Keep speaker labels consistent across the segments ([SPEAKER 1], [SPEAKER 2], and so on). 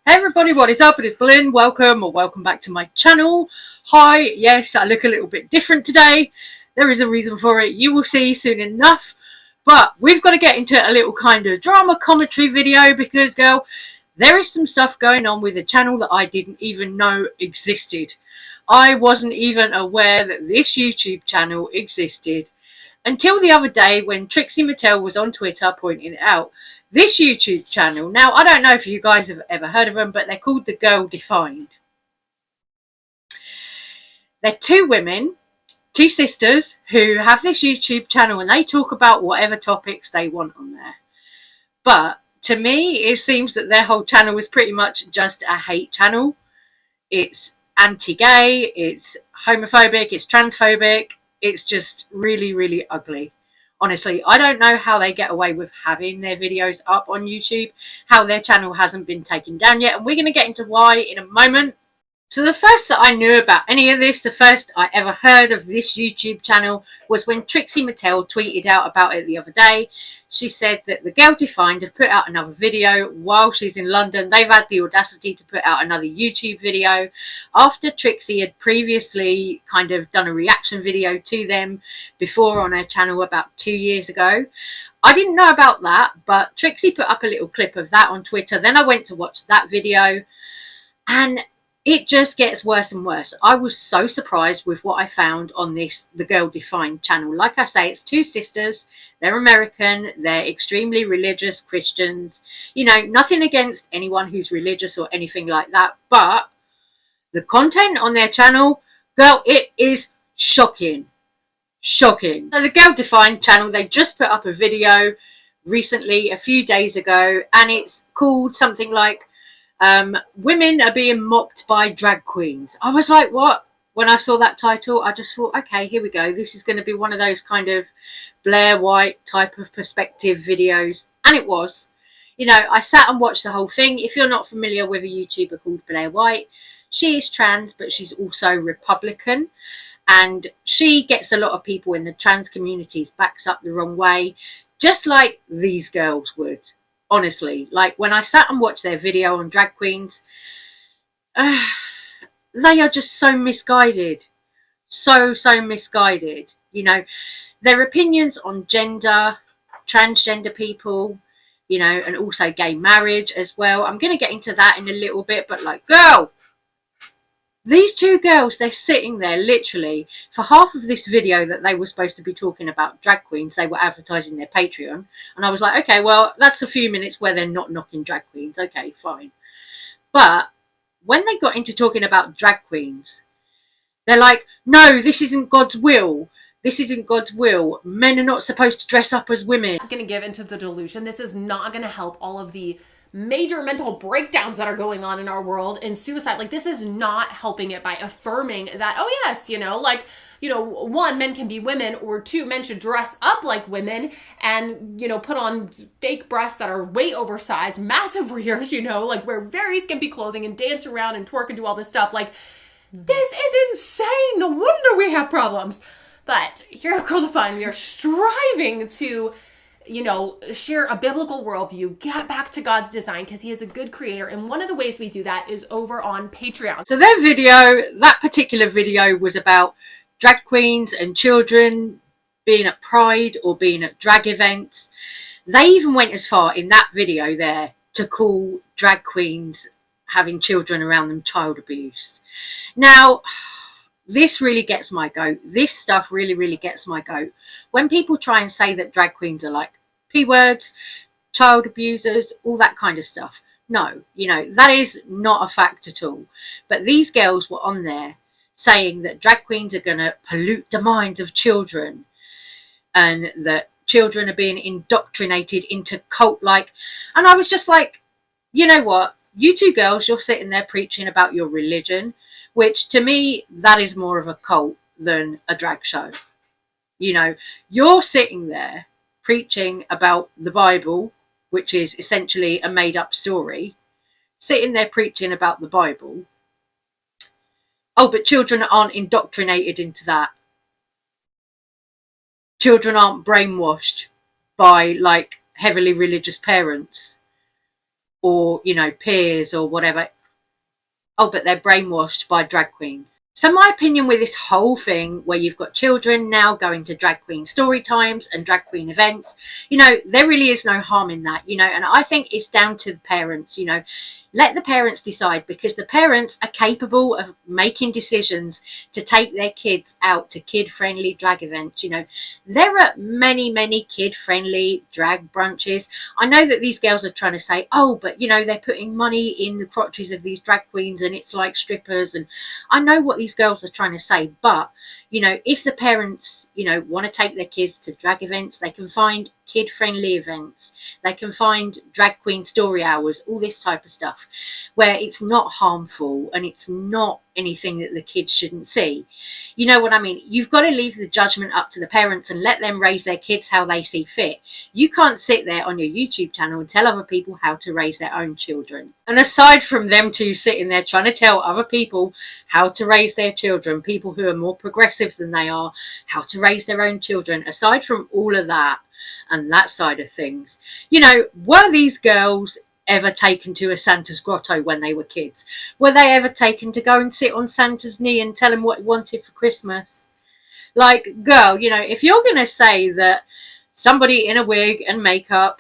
[SPEAKER 1] Everybody, what is up? It is Blynn. Welcome back to my channel. Hi, yes, I look a little bit different today. There is a reason for it. You will see soon enough. But we've got to get into a little kind of drama commentary video because, girl, there is some stuff going on with the channel that I didn't even know existed. I wasn't even aware that this YouTube channel existed until the other day when Trixie Mattel was on Twitter pointing it out. This YouTube channel, now I don't know if you guys have ever heard of them, but they're called The Girl Defined. They're two women, two sisters, who have this YouTube channel and they talk about whatever topics they want on there. But to me, it seems that their whole channel is pretty much just a hate channel. It's anti-gay, it's homophobic, it's transphobic. It's just really, really ugly. Honestly, I don't know how they get away with having their videos up on YouTube, how their channel hasn't been taken down yet, and we're going to get into why in a moment. So the first that I knew about any of this, the first I ever heard of this YouTube channel was when Trixie Mattel tweeted out about it the other day. She said that The Girl Defined have put out another video while she's in London. They've had the audacity to put out another YouTube video after Trixie had previously kind of done a reaction video to them before on her channel about 2 years ago. I didn't know about that, but Trixie put up a little clip of that on Twitter. Then I went to watch that video and it just gets worse and worse. I was so surprised with what I found on this The Girl Defined channel. Like I say, it's two sisters. They're American. They're extremely religious Christians. You know, nothing against anyone who's religious or anything like that. But the content on their channel, girl, it is shocking. Shocking. So the Girl Defined channel, they just put up a video recently, a few days ago, and it's called something like women are being mocked by drag queens. I was like, what? When I saw that title, I just thought, okay, here we go. This is going to be one of those kind of Blair White type of perspective videos. And it was. You know, I sat and watched the whole thing. If you're not familiar with a YouTuber called Blair White, she is trans, but she's also Republican. And she gets a lot of people in the trans communities backs up the wrong way, just like these girls would. Honestly, like when I sat and watched their video on drag queens, they are just so misguided. So misguided. You know, their opinions on gender, transgender people, you know, and also gay marriage as well. I'm going to get into that in a little bit, but like, girl, these two girls, they're sitting there literally for half of this video that they were supposed to be talking about drag queens. They were advertising their Patreon. And I was like, okay, well, that's a few minutes where they're not knocking drag queens. Okay, fine. But when they got into talking about drag queens, they're like, no, this isn't God's will. This isn't God's will. Men are not supposed to dress up as women.
[SPEAKER 2] I'm going to give into the delusion. This is not going to help all of the major mental breakdowns that are going on in our world and suicide. Like, this is not helping it by affirming that, oh yes, you know, like, you know, one, men can be women, or two, men should dress up like women and, you know, put on fake breasts that are way oversized, massive rears, you know, like wear very skimpy clothing and dance around and twerk and do all this stuff. Like, this is insane. No wonder we have problems. But here at Girl Defined, we are striving to, you know, share a biblical worldview, get back to God's design, because he is a good creator. And one of the ways we do that is over on Patreon.
[SPEAKER 1] So their video, that particular video, was about drag queens and children being at Pride or being at drag events. They even went as far in that video there to call drag queens having children around them child abuse. Now, this really gets my goat. This stuff really gets my goat. When people try and say that drag queens are like P-words, child abusers, all that kind of stuff. No, you know, that is not a fact at all. But these girls were on there saying that drag queens are going to pollute the minds of children and that children are being indoctrinated into cult-like. And I was just like, you know what? You two girls, you're sitting there preaching about your religion, which to me, that is more of a cult than a drag show. You know, you're sitting there preaching about the Bible which is essentially a made-up story, sitting there preaching about the Bible. Oh, but children aren't indoctrinated into that. Children aren't brainwashed by, like, heavily religious parents or, you know, peers or whatever. Oh, but they're brainwashed by drag queens. So my opinion with this whole thing, where you've got children now going to drag queen story times and drag queen events, you know, there really is no harm in that, you know, and I think it's down to the parents, you know, let the parents decide, because the parents are capable of making decisions to take their kids out to kid-friendly drag events. You know, there are many, many kid-friendly drag brunches. I know that these girls are trying to say, oh, but, you know, they're putting money in the crotches of these drag queens and it's like strippers. And I know what these girls are trying to say, but, you know, if the parents, you know, want to take their kids to drag events, they can find kid-friendly events. They can find drag queen story hours, all this type of stuff, where it's not harmful and it's not anything that the kids shouldn't see. You know what I mean? You've got to leave the judgment up to the parents and let them raise their kids how they see fit. You can't sit there on your YouTube channel and tell other people how to raise their own children. And aside from them two sitting there trying to tell other people how to raise their children, people who are more progressive than they are, how to raise their own children, aside from all of that and that side of things, you know, were these girls ever taken to a Santa's grotto when they were kids? Were they ever taken to go and sit on Santa's knee and tell him what he wanted for Christmas? Like, girl, you know, if you're going to say that somebody in a wig and makeup,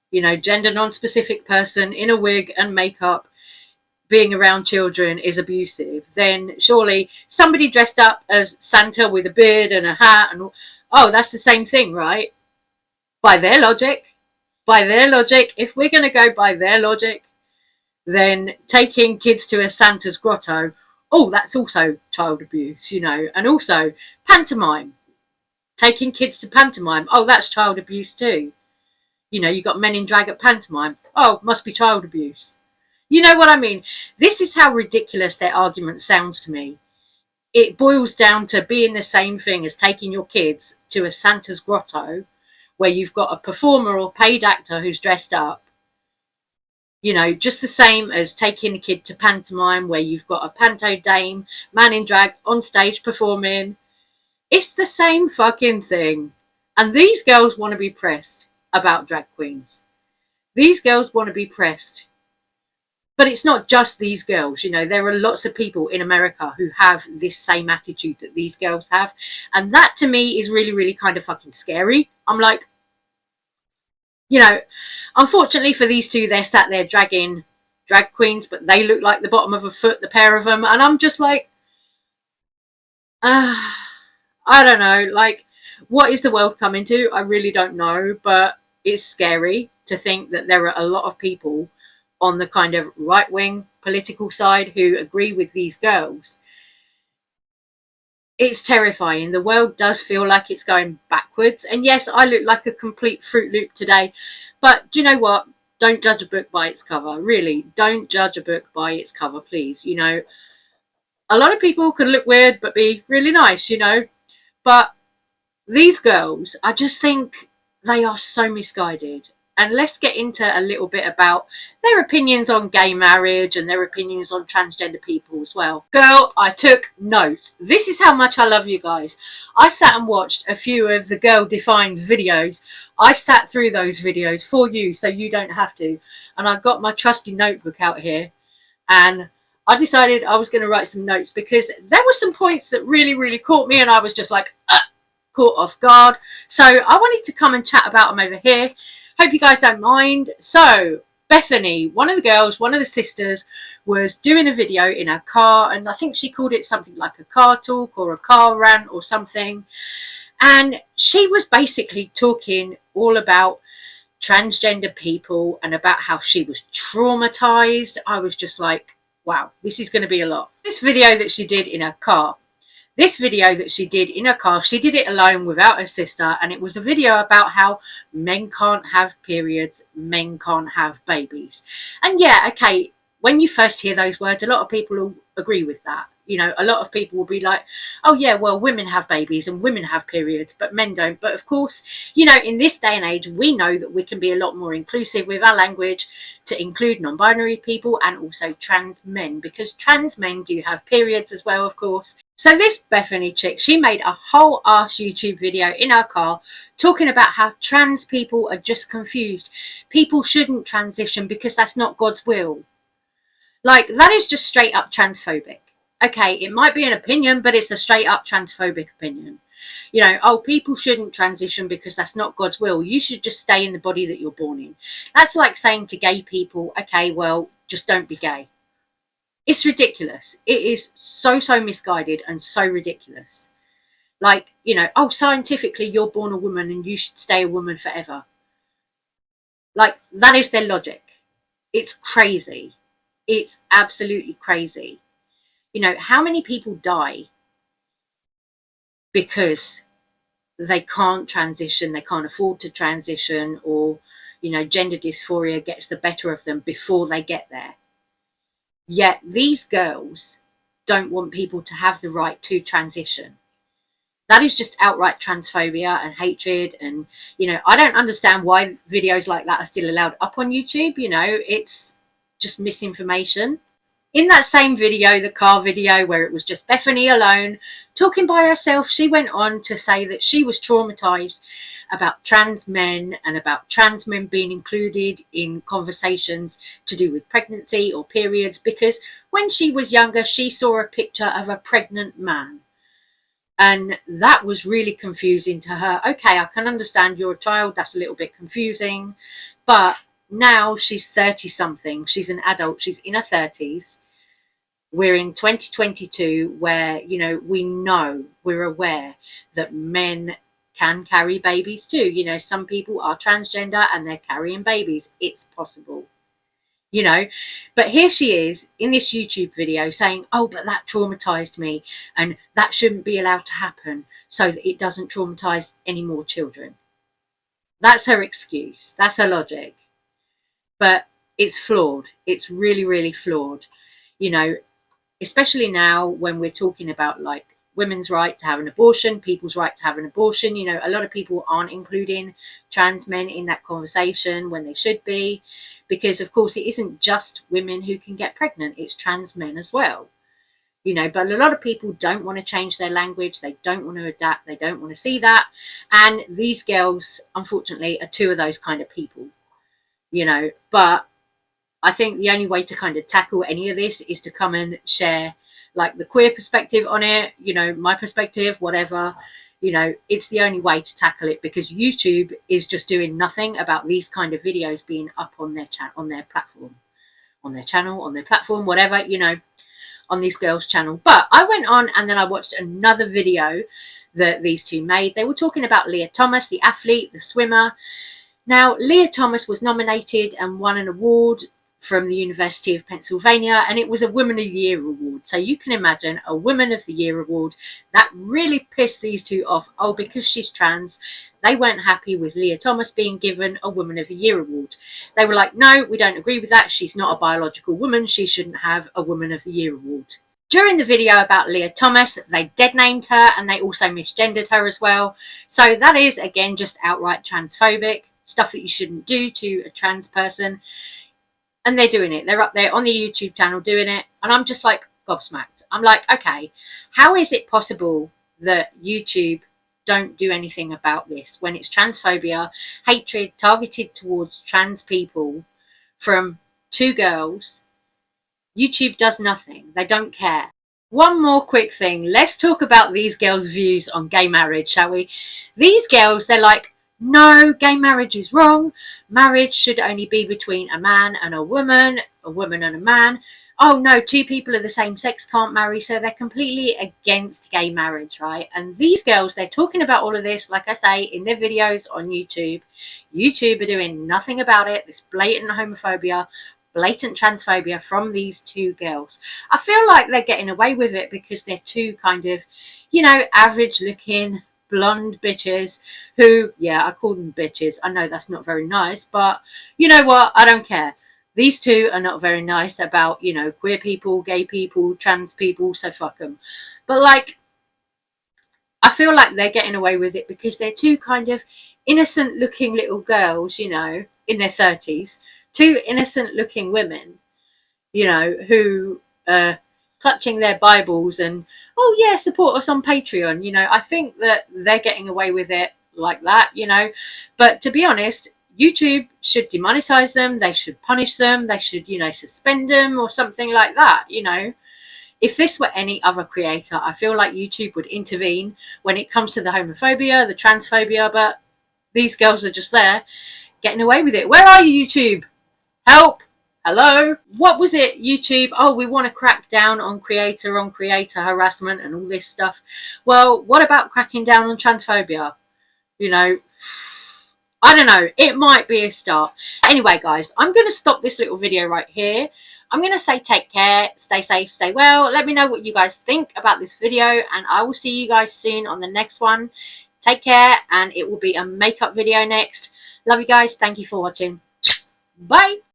[SPEAKER 1] you know, gender non-specific person in a wig and makeup being around children is abusive, then surely somebody dressed up as Santa with a beard and a hat and, oh, that's the same thing, right? By their logic, if we're going to go by their logic, then taking kids to a Santa's grotto, oh, that's also child abuse, you know. And also pantomime, taking kids to pantomime, oh, that's child abuse too. You know, you got men in drag at pantomime, oh, must be child abuse. You know what I mean? This is how ridiculous their argument sounds to me. It boils down to being the same thing as taking your kids to a Santa's grotto, where you've got a performer or paid actor who's dressed up, you know, just the same as taking a kid to pantomime, where you've got a panto dame, man in drag, on stage performing. It's the same fucking thing. And these girls want to be pressed about drag queens. These girls want to be pressed. But it's not just these girls, you know, there are lots of people in America who have this same attitude that these girls have. And that to me is really, really kind of fucking scary. I'm like, you know, unfortunately for these two, they're sat there dragging drag queens, but they look like the bottom of a foot, the pair of them. And I'm just like, I don't know, like, what is the world coming to? I really don't know, but it's scary to think that there are a lot of people on the kind of right-wing political side who agree with these girls. It's terrifying. The world does feel like it's going backwards. And yes, I look like a complete Fruit Loop today. But do you know what? Don't judge a book by its cover. Really, don't judge a book by its cover, please. You know, a lot of people can look weird but be really nice, you know. But these girls, I just think they are so misguided. And let's get into a little bit about their opinions on gay marriage and their opinions on transgender people as well. Girl, I took notes. This is how much I love you guys. I sat and watched a few of the Girl Defined videos. I sat through those videos for you so you don't have to. And I got my trusty notebook out here and I decided I was going to write some notes because there were some points that really, really caught me and I was just like, caught off guard. So I wanted to come and chat about them over here. Hope you guys don't mind. So Bethany, one of the girls, one of the sisters, was doing a video in her car, and I think she called it something like a car talk or a car rant or something. And she was basically talking all about transgender people and about how she was traumatized. I was just like, wow, this is going to be a lot. This video that she did in her car. This video that she did in her car, she did it alone without her sister, and it was a video about how men can't have periods, men can't have babies. And yeah, okay, when you first hear those words, a lot of people will agree with that. you know, a lot of people will be like, oh yeah, well, women have babies and women have periods, but men don't. But of course, you know, in this day and age, we know that we can be a lot more inclusive with our language to include non-binary people and also trans men, because trans men do have periods as well, of course. So this Bethany chick, she made a whole ass YouTube video in her car talking about how trans people are just confused. People shouldn't transition because that's not God's will. Like, that is just straight up transphobic. Okay, it might be an opinion, but it's a straight up transphobic opinion. You know, oh, people shouldn't transition because that's not God's will. You should just stay in the body that you're born in. That's like saying to gay people, okay, well, just don't be gay. It's ridiculous. It is so misguided and so ridiculous. Like, you know, oh, scientifically, you're born a woman and you should stay a woman forever. Like, that is their logic. It's crazy. It's absolutely crazy. You know, how many people die because they can't transition, they can't afford to transition, or, you know, gender dysphoria gets the better of them before they get there? Yet these girls don't want people to have the right to transition. That is just outright transphobia and hatred. And, you know, I don't understand why videos like that are still allowed up on YouTube. You know, it's just misinformation. In that same video, the car video, where it was just Bethany alone talking by herself, she went on to say that she was traumatized about trans men and about trans men being included in conversations to do with pregnancy or periods, because when she was younger, she saw a picture of a pregnant man. And that was really confusing to her. Okay, I can understand you're a child. That's a little bit confusing. But now she's 30 something. She's an adult. She's in her 30s. We're in 2022 where, you know, we're aware that men can carry babies too. You know, some people are transgender and they're carrying babies. It's possible, you know. But here she is in this YouTube video saying, oh, but that traumatized me and that shouldn't be allowed to happen so that it doesn't traumatize any more children. That's her excuse. That's her logic. But it's flawed. It's really flawed, you know, especially now when we're talking about like women's right to have an abortion, people's right to have an abortion. You know, a lot of people aren't including trans men in that conversation when they should be, because of course it isn't just women who can get pregnant, it's trans men as well. You know, but a lot of people don't want to change their language, they don't want to adapt, they don't want to see that. And these girls, unfortunately, are two of those kind of people, you know. But I think the only way to kind of tackle any of this is to come and share like the queer perspective on it, you know, my perspective, whatever. You know, it's the only way to tackle it, because YouTube is just doing nothing about these kind of videos being up on their on their platform, on their channel, on their platform, whatever, you know, on these girls' channel. But I went on and then I watched another video that these two made. They were talking about Leah Thomas, the athlete, the swimmer. Now, Leah Thomas was nominated and won an award from the University of Pennsylvania, and it was a Woman of the Year award. So you can imagine a Woman of the Year award. That really pissed these two off. Oh, because she's trans, they weren't happy with Leah Thomas being given a Woman of the Year award. They were like, no, we don't agree with that. She's not a biological woman. She shouldn't have a Woman of the Year award. During the video about Leah Thomas, they dead named her and they also misgendered her as well. So that is, again, just outright transphobic stuff that you shouldn't do to a trans person. And they're doing it. They're up there on the YouTube channel doing it. And I'm just like gobsmacked. I'm like, okay, how is it possible that YouTube don't do anything about this when it's transphobia, hatred targeted towards trans people from two girls? YouTube does nothing. They don't care. One more quick thing. Let's talk about these girls' views on gay marriage, shall we? These girls, they're like, no, gay marriage is wrong. Marriage should only be between a man and a woman and a man. Oh no, two people of the same sex can't marry, so they're completely against gay marriage, right? And these girls, they're talking about all of this, like I say, in their videos on YouTube. YouTube are doing nothing about it. This blatant homophobia, blatant transphobia from these two girls. I feel like they're getting away with it because they're two kind of, you know, average looking blonde bitches who, yeah, I call them bitches. I know that's not very nice, but you know what? I don't care. These two are not very nice about, you know, queer people, gay people, trans people, so fuck them. But like, I feel like they're getting away with it because they're two kind of innocent looking little girls, you know, in their 30s, two innocent looking women, you know, who are clutching their Bibles and, oh yeah, support us on Patreon. You know, I think that they're getting away with it like that, you know. But to be honest, YouTube should demonetize them. They should punish them. They should, you know, suspend them or something like that, you know. If this were any other creator, I feel like YouTube would intervene when it comes to the homophobia, the transphobia, but these girls are just there getting away with it. Where are you, YouTube? Help! Hello? What was it, YouTube? Oh, we want to crack down on creator harassment and all this stuff. Well, what about cracking down on transphobia? You know, I don't know. It might be a start. Anyway, guys, I'm going to stop this little video right here. I'm going to say take care, stay safe, stay well. Let me know what you guys think about this video, and I will see you guys soon on the next one. Take care, and it will be a makeup video next. Love you guys. Thank you for watching. Bye.